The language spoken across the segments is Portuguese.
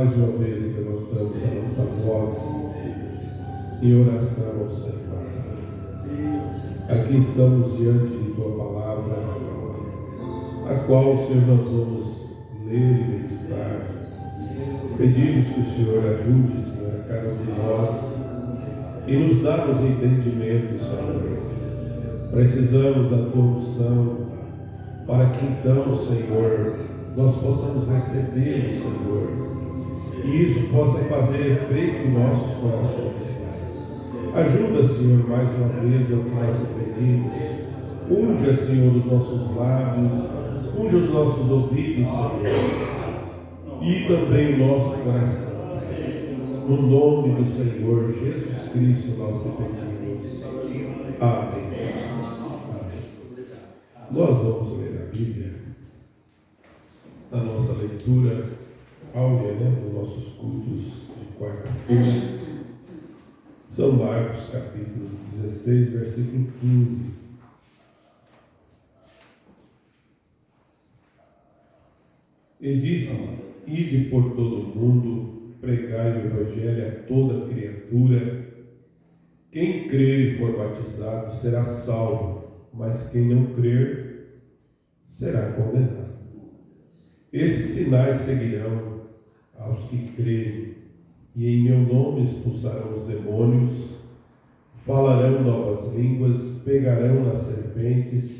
mais uma vez levantamos a nossa voz em oração ao Senhor. Aqui estamos diante de Tua palavra, a qual, Senhor, nós vamos ler e meditar. Pedimos que o Senhor ajude, Senhor, a cada um de nós e nos dá os entendimentos, Senhor. Precisamos da Tua unção para que então, Senhor, nós possamos receber o Senhor e isso possa fazer efeito em nossos corações. Ajuda, Senhor, mais uma vez é o que nós pedimos. Unja, Senhor, os nossos lábios, unja os nossos ouvidos, Senhor, e também o nosso coração. No nome do Senhor Jesus Cristo nós te pedimos. Amém. Amém. Nós vamos ler a Bíblia na nossa leitura áurea, dos nossos cultos de quarta-feira. São Marcos, capítulo 16, versículo 15. E disse: Ide por todo o mundo, pregai o Evangelho a toda criatura. Quem crer e for batizado será salvo, mas quem não crer será condenado. Esses sinais seguirão aos que crerem, e em meu nome expulsarão os demônios, falarão novas línguas, pegarão nas serpentes,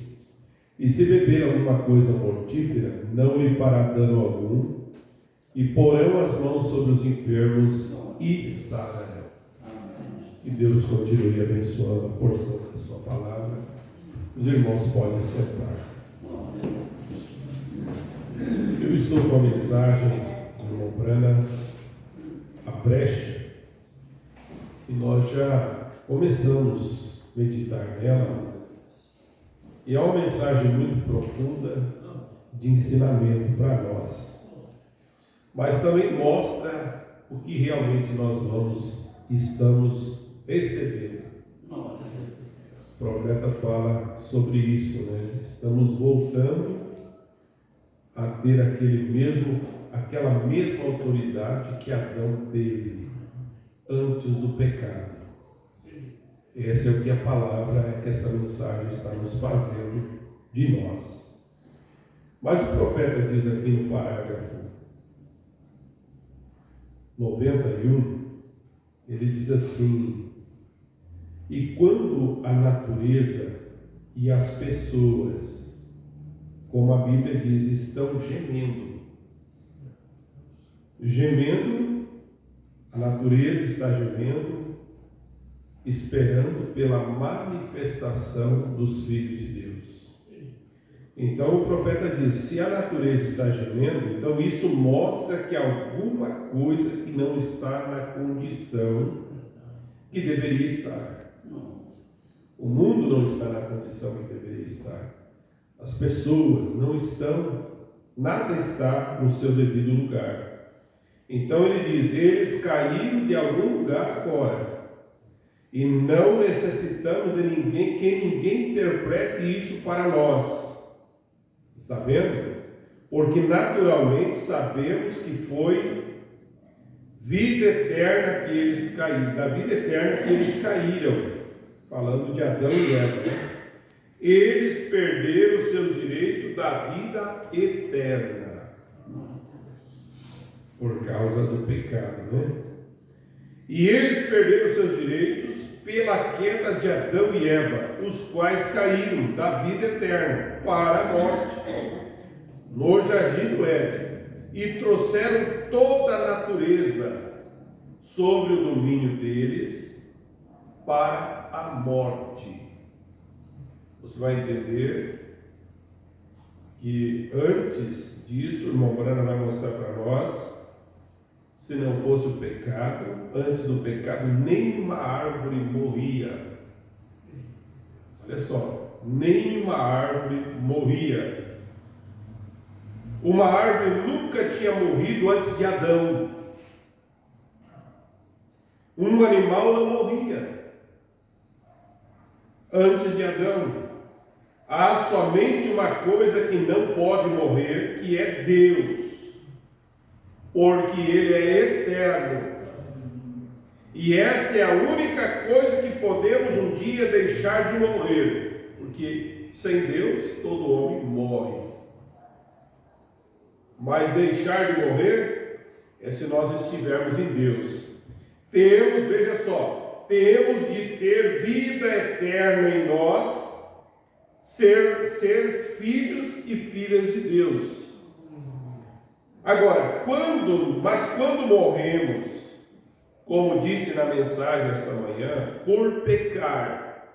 e se beber alguma coisa mortífera, não lhe fará dano algum, e porão as mãos sobre os enfermos e sararão. Que Deus continue abençoando a porção da sua palavra. Os irmãos podem sentar. Eu estou com a mensagem do irmão Brana, a brecha, e nós já começamos a meditar nela, e é uma mensagem muito profunda de ensinamento para nós, mas também mostra o que realmente nós estamos recebendo. O profeta fala sobre isso, Estamos voltando a ter aquela mesma autoridade que Adão teve antes do pecado. Esse é o que a palavra, que essa mensagem está nos fazendo de nós. Mas o profeta diz aqui no parágrafo 91, ele diz assim: e quando a natureza e as pessoas, como a Bíblia diz, estão gemendo, a natureza está gemendo, esperando pela manifestação dos filhos de Deus. Então o profeta diz: se a natureza está gemendo, então isso mostra que alguma coisa que não está na condição que deveria estar. O mundo não está na condição que deveria estar. As pessoas não estão, nada está no seu devido lugar. Então ele diz: eles caíram de algum lugar agora. E não necessitamos de ninguém, que ninguém interprete isso para nós. Está vendo? Porque naturalmente sabemos que foi vida eterna que eles caíram, da vida eterna que eles caíram. Falando de Adão e Eva, eles perderam o seu direito da vida eterna por causa do pecado, E eles perderam os seus direitos pela queda de Adão e Eva, os quais caíram da vida eterna para a morte no jardim do Éden, e trouxeram toda a natureza sobre o domínio deles para a morte. Você vai entender que antes disso, o irmão Brana vai mostrar para nós, se não fosse o pecado, antes do pecado, nenhuma árvore morria. Olha só, nenhuma árvore morria. Uma árvore nunca tinha morrido antes de Adão. Um animal não morria antes de Adão. Há somente uma coisa que não pode morrer, que é Deus. porque Ele é eterno. E esta é a única coisa que podemos um dia deixar de morrer, porque sem Deus todo homem morre. Mas deixar de morrer é se nós estivermos em Deus. Temos, veja só, temos de ter vida eterna em nós, ser filhos e filhas de Deus. Agora, quando morremos, como disse na mensagem esta manhã, por pecar,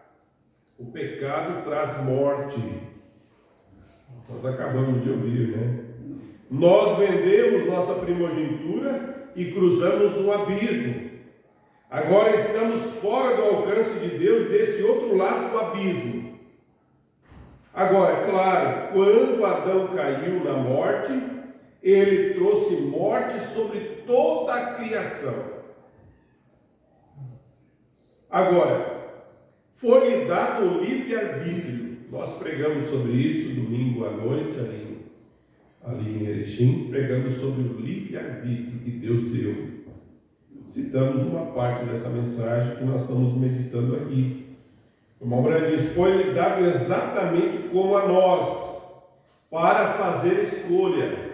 o pecado traz morte. Nós acabamos de ouvir, né? Nós vendemos nossa primogenitura e cruzamos um abismo. Agora estamos fora do alcance de Deus, desse outro lado do abismo. Agora, claro, quando Adão caiu na morte, ele trouxe morte sobre toda a criação. Agora, foi-lhe dado o livre-arbítrio. Nós pregamos sobre isso domingo à noite, ali em Erechim, pregamos sobre o livre-arbítrio que Deus deu. Citamos uma parte dessa mensagem que nós estamos meditando aqui. O irmão Branham diz: foi-lhe dado exatamente como a nós, para fazer escolha.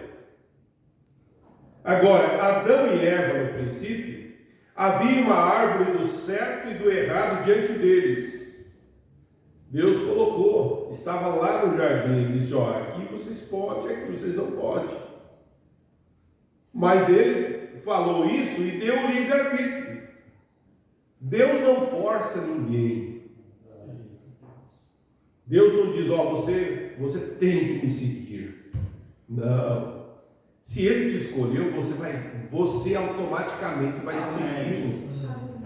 Agora, Adão e Eva, no princípio, havia uma árvore do certo e do errado diante deles. Deus colocou, estava lá no jardim, ele disse: ó, aqui vocês podem, aqui vocês não podem. Mas ele falou isso e deu o livre-arbítrio. Deus não força ninguém. Deus não diz: ó, você tem que me seguir. Não. Se ele te escolheu, você automaticamente vai seguir.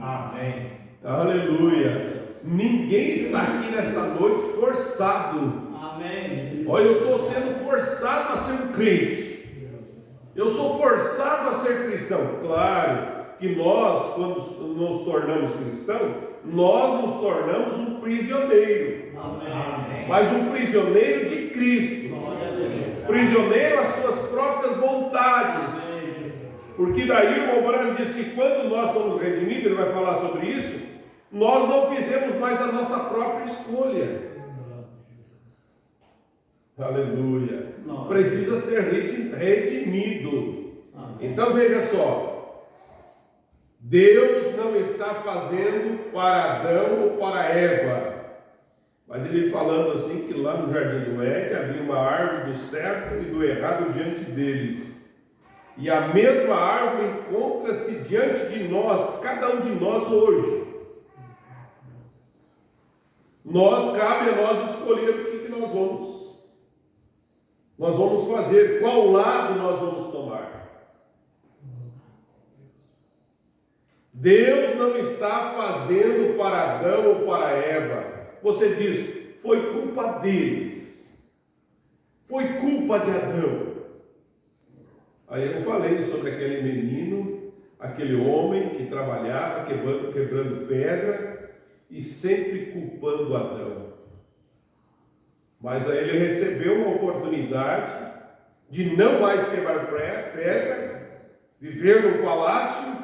Amém. Aleluia. Ninguém está aqui nesta noite forçado. Amém. Olha, eu estou sendo forçado a ser um crente. Eu sou forçado a ser cristão. Claro que nós, quando nos tornamos cristãos, nós nos tornamos um prisioneiro. Amém. Mas um prisioneiro de Cristo. Prisioneiro às suas próprias vontades. Porque daí o Branham diz que quando nós somos redimidos, ele vai falar sobre isso, nós não fizemos mais a nossa própria escolha. Aleluia. Precisa ser redimido. Então veja só, Deus não está fazendo para Adão ou para Eva, mas ele falando assim que lá no jardim do Éden havia uma árvore do certo e do errado diante deles. E a mesma árvore encontra-se diante de nós, cada um de nós hoje. Cabe a nós escolher o que nós vamos fazer, qual lado nós vamos tomar. Deus não está fazendo para Adão ou para Eva. Você diz: foi culpa deles, foi culpa de Adão. Aí eu falei sobre aquele menino, aquele homem que trabalhava quebrando pedra e sempre culpando Adão. Mas aí ele recebeu uma oportunidade de não mais quebrar pedra, viver no palácio,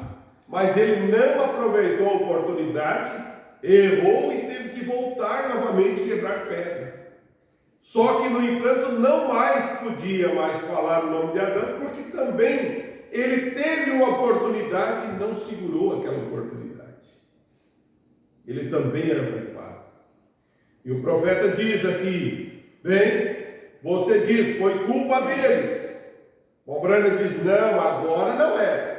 mas ele não aproveitou a oportunidade, errou e teve que voltar novamente a quebrar pedra. Só que, no entanto, não mais podia mais falar o nome de Adão, porque também ele teve uma oportunidade e não segurou aquela oportunidade. Ele também era culpado. E o profeta diz aqui: bem, você diz, foi culpa deles. O Branham diz: não, agora não é.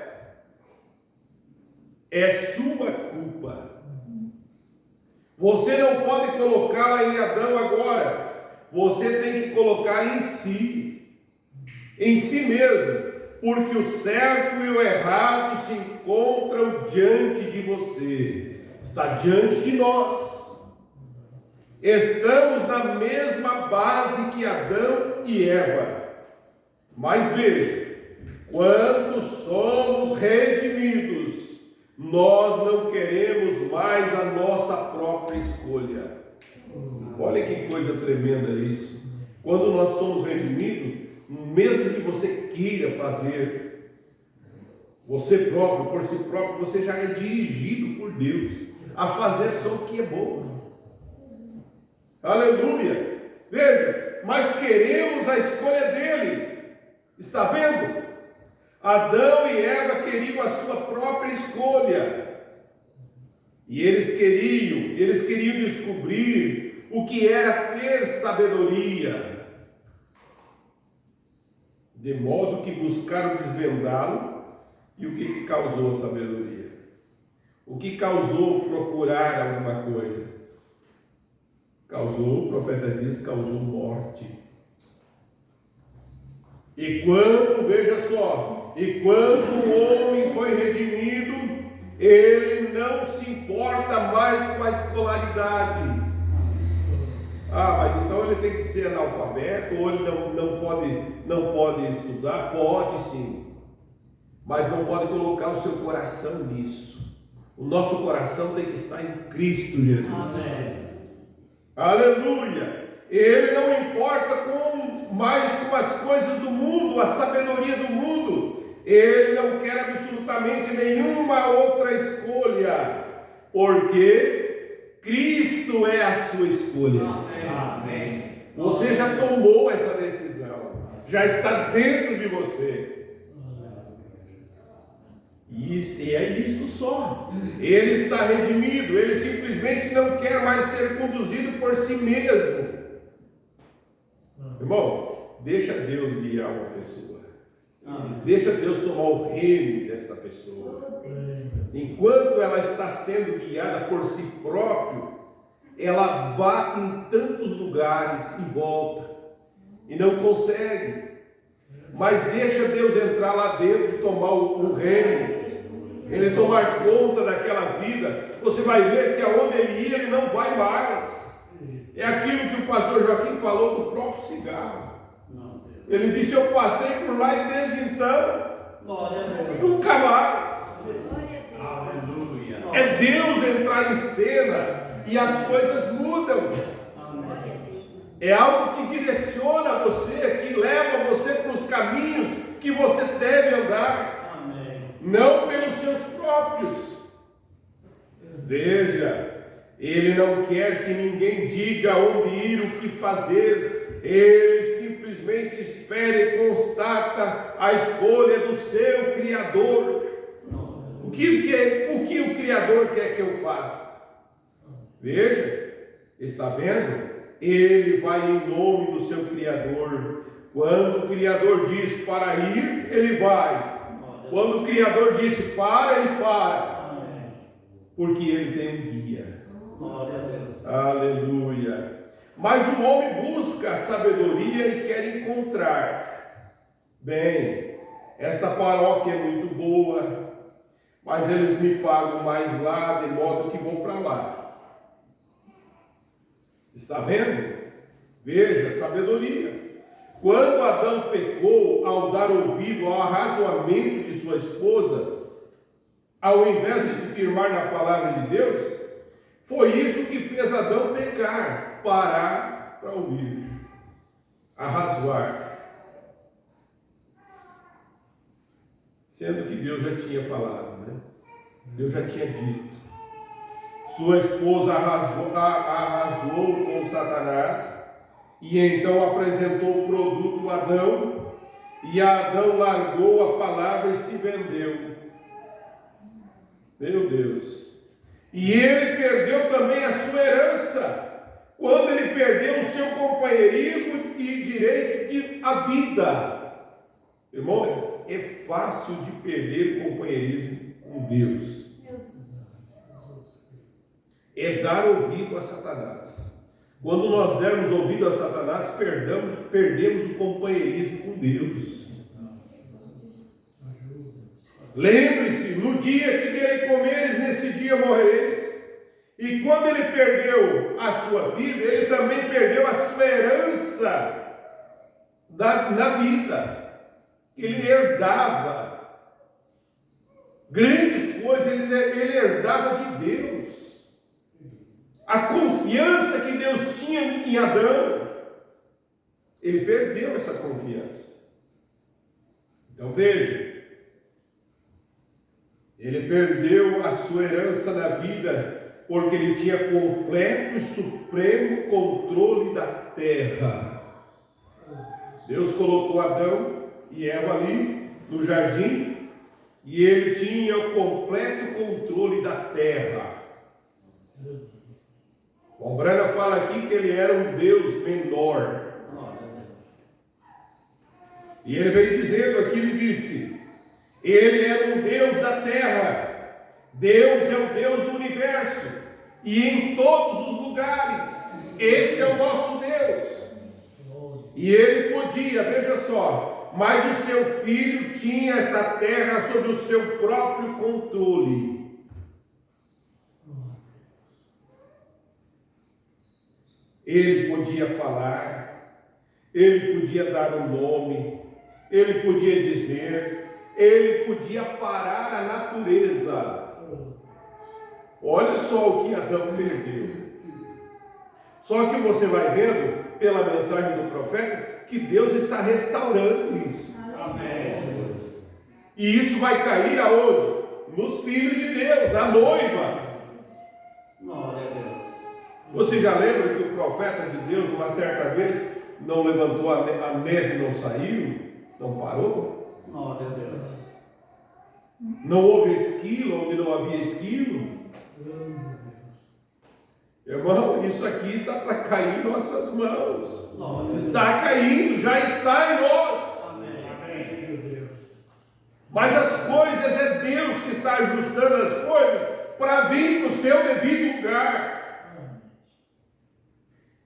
É sua culpa. Você não pode colocá-la em Adão agora. Você tem que colocar em si mesmo, porque o certo e o errado se encontram diante de você, está diante de nós. Estamos na mesma base que Adão e Eva. Mas veja, quando somos redimidos, nós não queremos mais a nossa própria escolha. Olha que coisa tremenda isso. Quando nós somos redimidos, mesmo que você queira fazer Você próprio, por si próprio, você já é dirigido por Deus a fazer só o que é bom. Aleluia! Veja, mas queremos a escolha dele. Está vendo? Adão e Eva queriam a sua própria escolha. E eles queriam descobrir o que era ter sabedoria. De modo que buscaram desvendá-lo. E o que causou a sabedoria? O que causou procurar alguma coisa? Causou, o profeta diz, causou morte. E quando, veja só, e quando o homem foi redimido, ele não se importa mais com a escolaridade. Mas então ele tem que ser analfabeto, ou ele não pode estudar? Pode sim. Mas não pode colocar o seu coração nisso. O nosso coração tem que estar em Cristo Jesus. Amém. Aleluia! Ele não importa mais com as coisas do mundo, a sabedoria do mundo. Ele não quer absolutamente nenhuma outra escolha, porque Cristo é a sua escolha. Amém. Você já tomou essa decisão, já está dentro de você. E é isso só. Ele está redimido. Ele simplesmente não quer mais ser conduzido por si mesmo. Irmão, deixa Deus guiar uma pessoa. Deixa Deus tomar o reino desta pessoa. Enquanto ela está sendo guiada por si próprio, ela bate em tantos lugares e volta e não consegue. Mas deixa Deus entrar lá dentro e tomar o reino. Ele tomar conta daquela vida. Você vai ver que aonde ele ia, ele não vai mais. É aquilo que o pastor Joaquim falou do próprio cigarro. Ele disse: eu passei por lá e desde então nunca mais. Aleluia. É Deus entrar em cena e as coisas mudam. É algo que direciona você, que leva você para os caminhos que você deve andar. Não pelos seus próprios. Veja, ele não quer que ninguém diga onde ir, o que fazer. Ele simplesmente espera e constata a escolha do seu Criador. O que o Criador quer que eu faça? Veja, está vendo? Ele vai em nome do seu Criador. Quando o Criador diz para ir, ele vai. Quando o Criador disse para, ele para. Porque ele tem um guia. Aleluia. Mas o homem busca a sabedoria e quer encontrar. Bem, esta paróquia é muito boa, mas eles me pagam mais lá, de modo que vou para lá. Está vendo? Veja, sabedoria. Quando Adão pecou ao dar ouvido ao arrazoamento de sua esposa, ao invés de se firmar na palavra de Deus, foi isso que fez Adão pecar, parar para ouvir, arrazoar. Sendo que Deus já tinha falado, né? Deus já tinha dito. Sua esposa arrasou com Satanás, e então apresentou o produto a Adão, e Adão largou a palavra e se vendeu. Meu Deus! E ele perdeu também a sua herança, quando ele perdeu o seu companheirismo e direito à vida. Irmão, é fácil de perder o companheirismo com Deus. É dar ouvido a Satanás. Quando nós dermos ouvido a Satanás, perdemos o companheirismo com Deus. Lembre-se, no dia que dele comeres, nesse dia morrereis. E quando ele perdeu a sua vida, ele também perdeu a sua herança na vida. Ele herdava grandes coisas, ele herdava de Deus. A confiança que Deus tinha em Adão, ele perdeu essa confiança. Então veja, Ele perdeu a sua herança na vida porque ele tinha completo e supremo controle da terra. Deus colocou Adão e Eva ali no jardim e ele tinha o completo controle da terra. O Brana fala aqui que ele era um Deus menor. E ele veio dizendo aqui, ele disse, ele era um Deus da terra. Deus é o Deus do universo. E em todos os lugares. Esse é o nosso Deus. E ele podia, veja só, mas o seu filho tinha essa terra sob o seu próprio controle. Ele podia falar, ele podia dar um nome, ele podia dizer, ele podia parar a natureza. Olha só o que Adão perdeu. Só que você vai vendo, pela mensagem do profeta, que Deus está restaurando isso. Amém. E isso vai cair aonde? Nos filhos de Deus, na noiva. Glória a Deus. Você já lembra que o profeta de Deus, uma certa vez, não levantou a neve, não saiu, não parou? Glória a Deus. Não houve esquilo onde não havia esquilo? Irmão, isso aqui está para cair em nossas mãos. Está caindo, já está em nós. Amém. Mas as coisas, é Deus que está ajustando as coisas para vir para o seu devido lugar.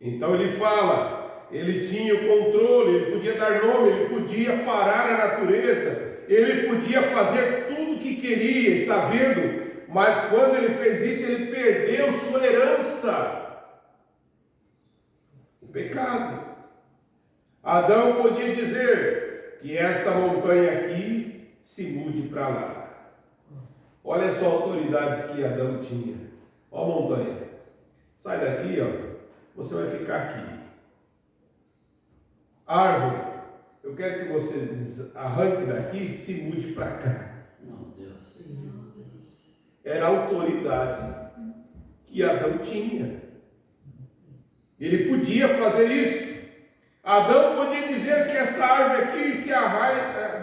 Então ele fala, ele tinha o controle, ele podia dar nome, ele podia parar a natureza, ele podia fazer tudo o que queria, está vendo? Mas quando ele fez isso, ele perdeu sua herança. O pecado. Adão podia dizer que esta montanha aqui se mude para lá. Olha só a autoridade que Adão tinha. Ó a montanha. Sai daqui, ó. Você vai ficar aqui. Árvore. Eu quero que você arranque daqui e se mude para cá. Meu Deus. Era a autoridade que Adão tinha. Ele podia fazer isso. Adão podia dizer que essa árvore aqui se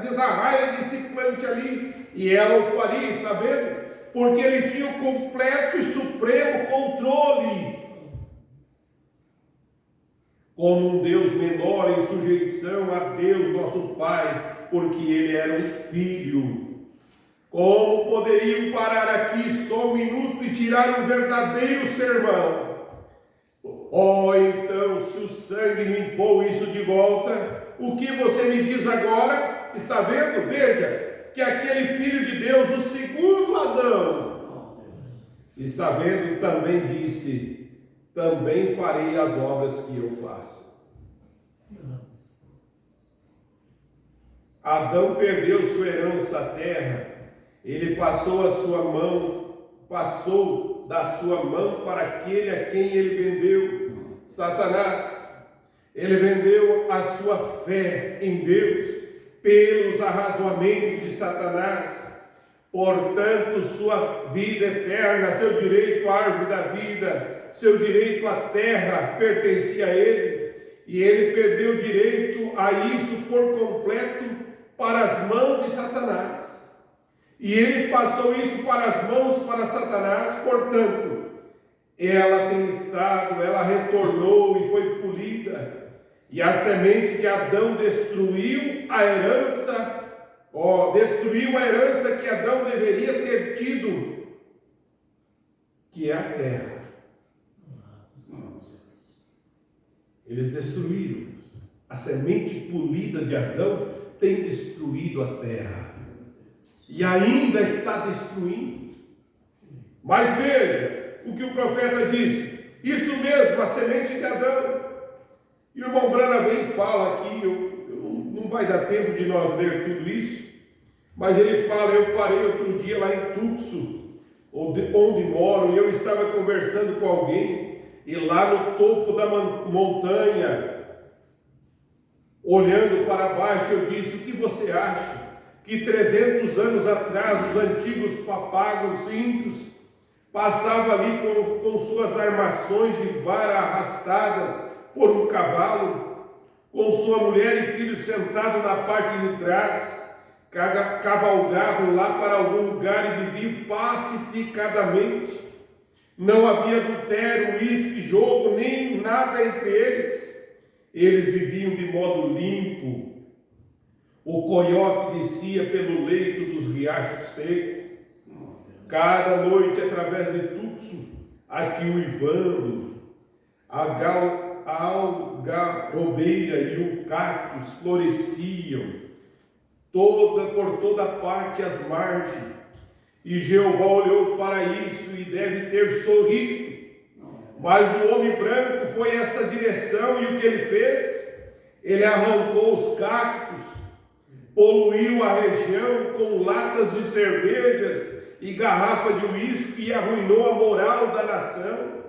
desarraia e se plante ali, e ela o faria, está vendo? Porque ele tinha o completo e supremo controle. Como um Deus menor em sujeição a Deus nosso Pai, porque ele era um filho. Como poderiam parar aqui só um minuto e tirar um verdadeiro sermão? Oh, então, se o sangue limpou isso de volta, o que você me diz agora? Está vendo? Veja, que aquele filho de Deus, o segundo Adão, está vendo? Também disse, também farei as obras que eu faço. Adão perdeu sua herança à terra. Ele passou da sua mão para aquele a quem ele vendeu, Satanás. Ele vendeu a sua fé em Deus pelos arrazoamentos de Satanás. Portanto, sua vida eterna, seu direito à árvore da vida, seu direito à terra pertencia a ele. E ele perdeu o direito a isso por completo para as mãos de Satanás. E ele passou isso para as mãos para Satanás, portanto, ela retornou e foi polida, e a semente de Adão destruiu a herança que Adão deveria ter tido, que é a terra. Eles destruíram. A semente polida de Adão tem destruído a terra. E ainda está destruindo. Mas veja o que o profeta disse. Isso mesmo, a semente de Adão. E o irmão Brana vem e fala aqui, não vai dar tempo de nós ler tudo isso, mas ele fala, eu parei outro dia lá em Tucson, onde moro, e eu estava conversando com alguém, e lá no topo da montanha, olhando para baixo, eu disse, o que você acha? que 300 anos atrás os antigos papagos índios passavam ali com suas armações de vara arrastadas por um cavalo, com sua mulher e filhos sentados na parte de trás, cavalgavam lá para algum lugar e viviam pacificadamente. Não havia adultério, uísque, jogo, nem nada entre eles. Eles viviam de modo limpo. O coiote descia pelo leito dos riachos secos. Cada noite, através de tuxo, aqui uivando, a algarrobeira e o cactus floresciam por toda parte as margens. E Jeová olhou para isso e deve ter sorrido. Mas o homem branco foi essa direção, e o que ele fez? Ele arrancou os cactos, poluiu a região com latas de cervejas e garrafa de uísque e arruinou a moral da nação.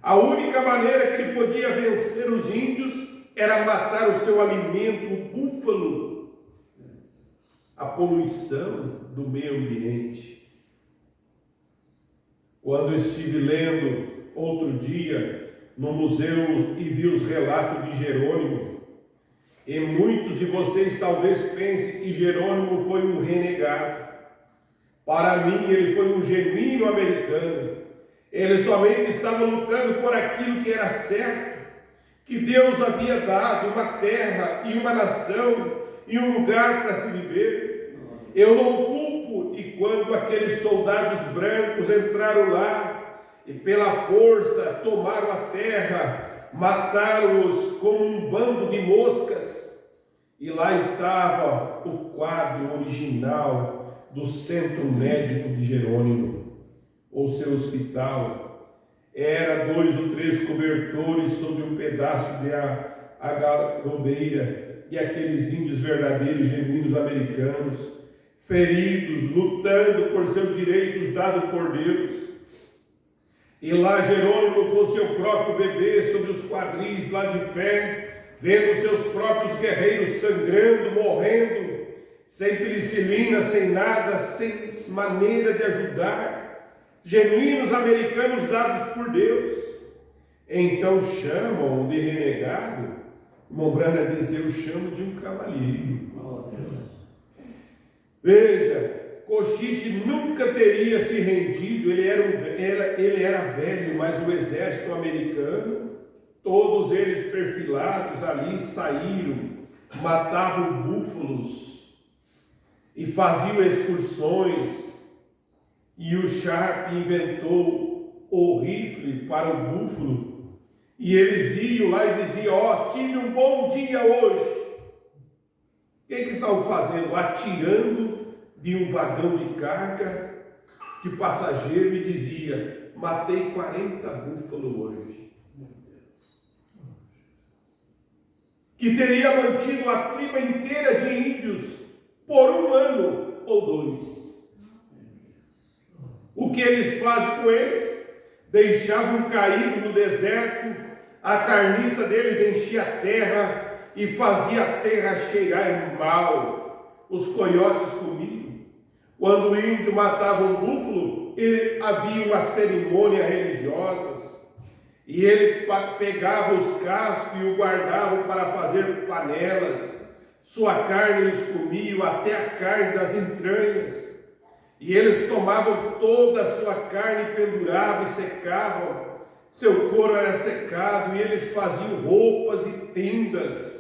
A única maneira que ele podia vencer os índios era matar o seu alimento, o búfalo. A poluição do meio ambiente. Quando estive lendo outro dia no museu e vi os relatos de Jerônimo, e muitos de vocês talvez pensem que Jerônimo foi um renegado. Para mim, ele foi um genuíno americano. Ele somente estava lutando por aquilo que era certo, que Deus havia dado, uma terra e uma nação e um lugar para se viver. Eu não culpo, e quando aqueles soldados brancos entraram lá e pela força tomaram a terra, mataram-os como um bando de moscas, e lá estava o quadro original do centro médico de Jerônimo, ou seu hospital. Era 2 ou 3 cobertores sobre um pedaço de algarrobeira, e aqueles índios verdadeiros, genuínos americanos, feridos, lutando por seus direitos dados por Deus. E lá Jerônimo com seu próprio bebê sobre os quadris lá de pé, vendo seus próprios guerreiros sangrando, morrendo, sem penicilina, sem nada, sem maneira de ajudar, genuínos americanos dados por Deus. Então chamam de renegado. Mombrana diz: eu chamo de um cavalheiro. Veja, Cochiche nunca teria se rendido. Ele era velho, mas o exército americano, todos eles perfilados ali, saíram, matavam búfalos e faziam excursões. E o Sharp inventou o rifle para o búfalo, e eles iam lá e diziam: ó, tive um bom dia hoje. O que estavam fazendo? Atirando de um vagão de carga de passageiro, e dizia: matei 40 búfalos hoje. Que teria mantido a tribo inteira de índios por 1 ano ou 2. O que eles fazem com eles? Deixavam caído no deserto, a carniça deles enchia a terra e fazia a terra cheirar mal. Os coiotes comiam. Quando o índio matava um búfalo, havia uma cerimônia religiosa, e ele pegava os cascos e o guardava para fazer panelas. Sua carne eles comiam, até a carne das entranhas, e eles tomavam toda a sua carne, penduravam e secavam. Seu couro era secado, e eles faziam roupas e tendas.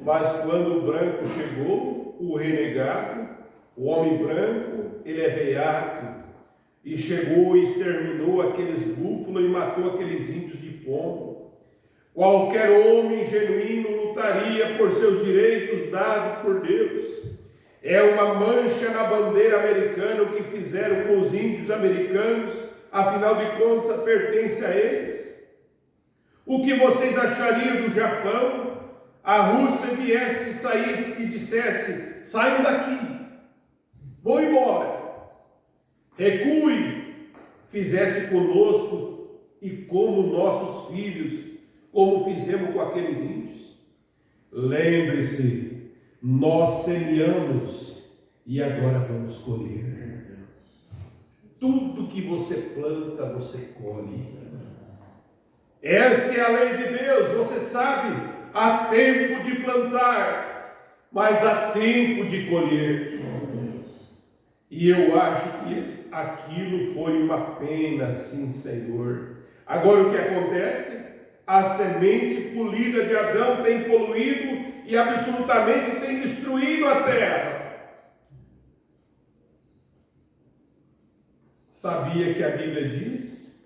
Mas quando o branco chegou, o renegado, o homem branco, ele é veiaco, e chegou e exterminou aqueles búfalos e matou aqueles índios de fome. Qualquer homem genuíno lutaria por seus direitos dados por Deus. É uma mancha na bandeira americana o que fizeram com os índios americanos, afinal de contas pertence a eles. O que vocês achariam do Japão? A Rússia viesse, saísse e dissesse: saiam daqui, vou embora, recue, fizesse conosco e como nossos filhos, como fizemos com aqueles índios. Lembre-se, nós semeamos e agora vamos colher. Tudo que você planta, você colhe. Essa é a lei de Deus, você sabe, há tempo de plantar, mas há tempo de colher. E eu acho que aquilo foi uma pena, sim, Senhor. Agora o que acontece? A semente polida de Adão tem poluído e absolutamente tem destruído a terra. Sabia que a Bíblia diz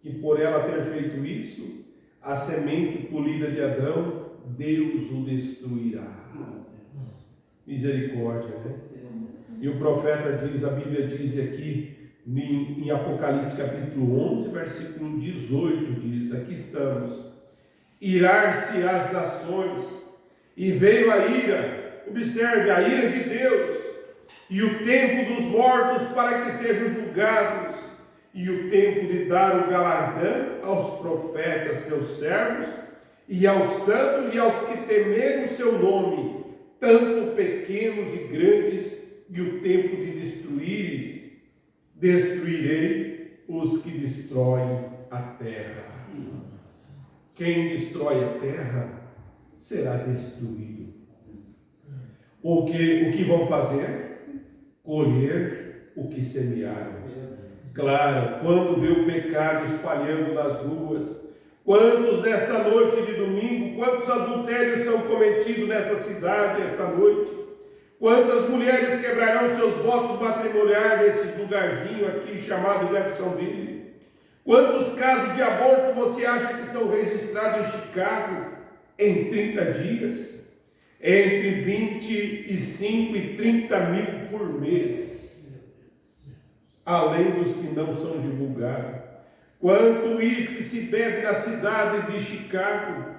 que por ela ter feito isso, a semente polida de Adão, Deus o destruirá. Misericórdia, né? E o profeta diz, a Bíblia diz aqui em Apocalipse capítulo 11, versículo 18, diz, aqui estamos: irar-se as nações, e veio a ira, observe, a ira de Deus, e o tempo dos mortos para que sejam julgados, e o tempo de dar o galardão aos profetas teus servos, e aos santos e aos que temerem o seu nome, tanto pequenos e grandes, e o tempo de destruires, destruirei os que destroem a terra. Quem destrói a terra será destruído. O que vão fazer? Colher o que semearam. Claro, quando vê o pecado espalhando nas ruas, quantos nesta noite de domingo, quantos adultérios são cometidos nessa cidade esta noite? Quantas mulheres quebrarão seus votos matrimoniais nesse lugarzinho aqui chamado Jeffersonville? Quantos casos de aborto você acha que são registrados em Chicago em 30 dias? Entre 25 e 30 mil por mês, além dos que não são divulgados. Quanto uísque se bebe na cidade de Chicago?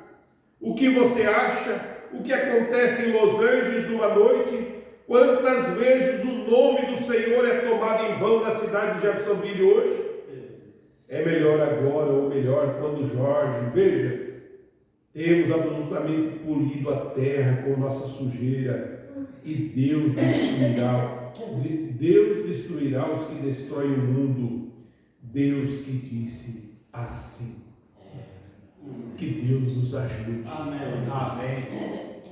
O que você acha? O que acontece em Los Angeles numa noite? Quantas vezes o nome do Senhor é tomado em vão na cidade de Jeffersonville hoje? É melhor agora, ou melhor, quando Jorge, veja, temos absolutamente polido a terra com nossa sujeira, e Deus destruirá os que destroem o mundo. Deus que disse assim. Que Deus nos ajude. Amém. Amém.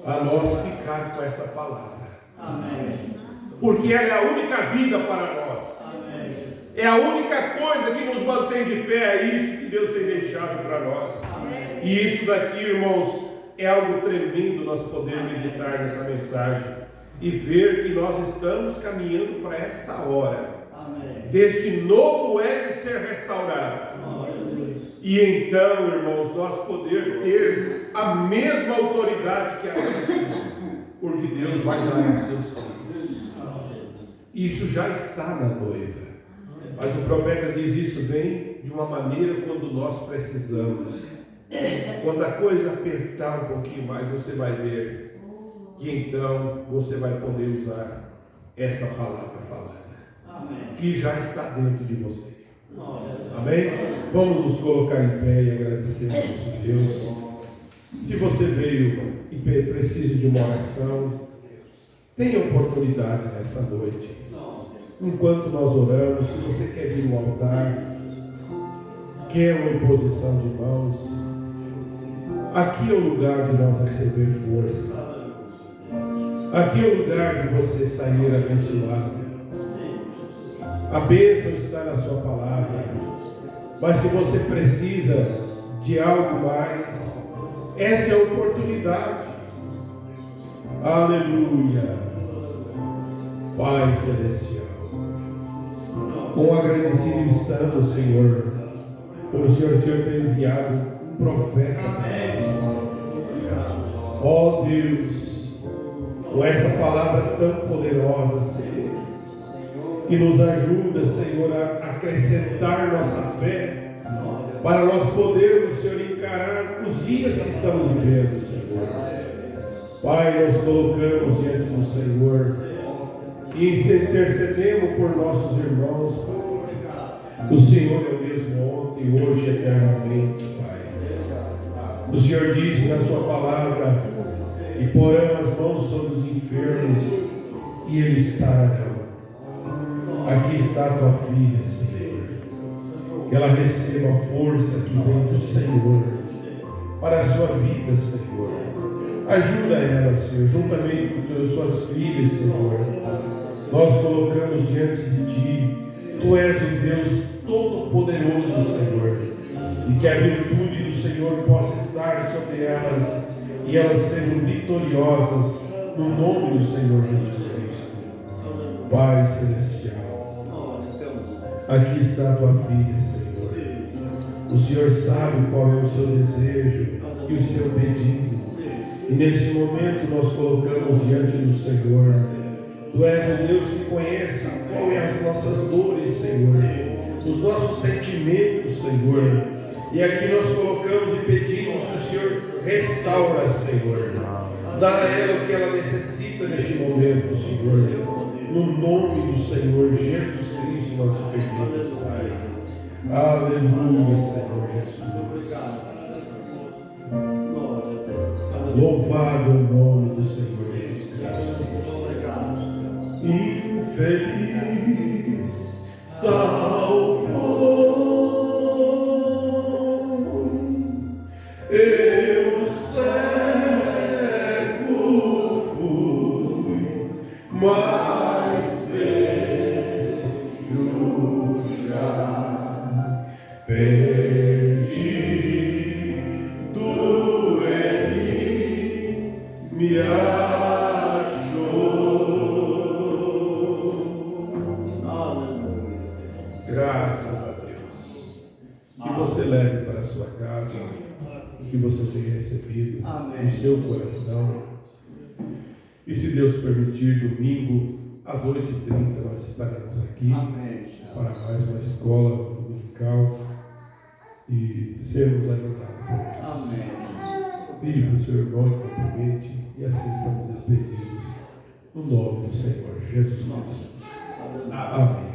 A nós ficar com essa palavra. Amém. Porque ela é a única vida para nós. Amém. É a única coisa que nos mantém de pé, é isso que Deus tem deixado para nós. Amém. E isso daqui, irmãos, é algo tremendo nós podermos meditar nessa mensagem e ver que nós estamos caminhando para esta hora. Amém. Deste novo é de ser restaurado. E então, irmãos, nós poder ter a mesma autoridade que a gente, porque Deus vai dar aos seus filhos. Isso já está na noiva. Mas o profeta diz, isso vem de uma maneira quando nós precisamos. Quando a coisa apertar um pouquinho mais, você vai ver que então você vai poder usar essa palavra falada. Amém. Que já está dentro de você. Amém? Vamos nos colocar em pé e agradecer a nosso Deus. Se você veio e precisa de uma oração, tenha oportunidade nesta noite. Enquanto nós oramos, se você quer vir ao altar, quer uma imposição de mãos, aqui é o lugar de nós receber força. Aqui é o lugar de você sair abençoado. A bênção está na sua palavra. Mas se você precisa de algo mais, essa é a oportunidade. Aleluia. Pai Celestial, com agradecido estamos, Senhor, por o Senhor ter enviado um profeta. Ó Deus, com essa palavra tão poderosa, Senhor, que nos ajuda, Senhor, a acrescentar nossa fé, para nós podermos, Senhor, encarar os dias que estamos vivendo, Senhor. Pai, nós colocamos diante do Senhor e intercedemos por nossos irmãos, Pai. O Senhor é o mesmo ontem, hoje e eternamente, Pai. O Senhor disse na sua palavra que porão as mãos sobre os enfermos e eles saram. Aqui está a tua filha, Senhor. Que ela receba a força que vem do Senhor para a sua vida, Senhor. Ajuda ela, Senhor, juntamente com suas filhas, Senhor. Nós colocamos diante de Ti. Tu és o Deus Todo-Poderoso, Senhor. E que a virtude do Senhor possa estar sobre elas e elas sejam vitoriosas no nome do Senhor Jesus Cristo. Pai Celestial, aqui está a tua filha, Senhor. O Senhor sabe qual é o seu desejo e o seu pedido. E nesse momento nós colocamos diante do Senhor. Tu és o Deus que conhece qual é as nossas dores, Senhor, os nossos sentimentos, Senhor. E aqui nós colocamos e pedimos que o Senhor restaura, Senhor. Dá a ela o que ela necessita nesse momento, Senhor. No nome do Senhor Jesus Cristo nós pedimos, Pai. Aleluia, Senhor Jesus. Louvado é o nome do Senhor Jesus Cristo. Infeliz Salvador, eu cego fui, mas vejo já, perdido ele me graças a Deus. Que você leve para a sua casa o que você tem recebido no seu coração. E se Deus permitir, domingo, às 8h30, nós estaremos aqui para mais uma escola dominical e sermos ajudados. Pede para o seu irmão e cumprimente, e assim estamos despedidos no nome do Senhor Jesus Cristo. Amém.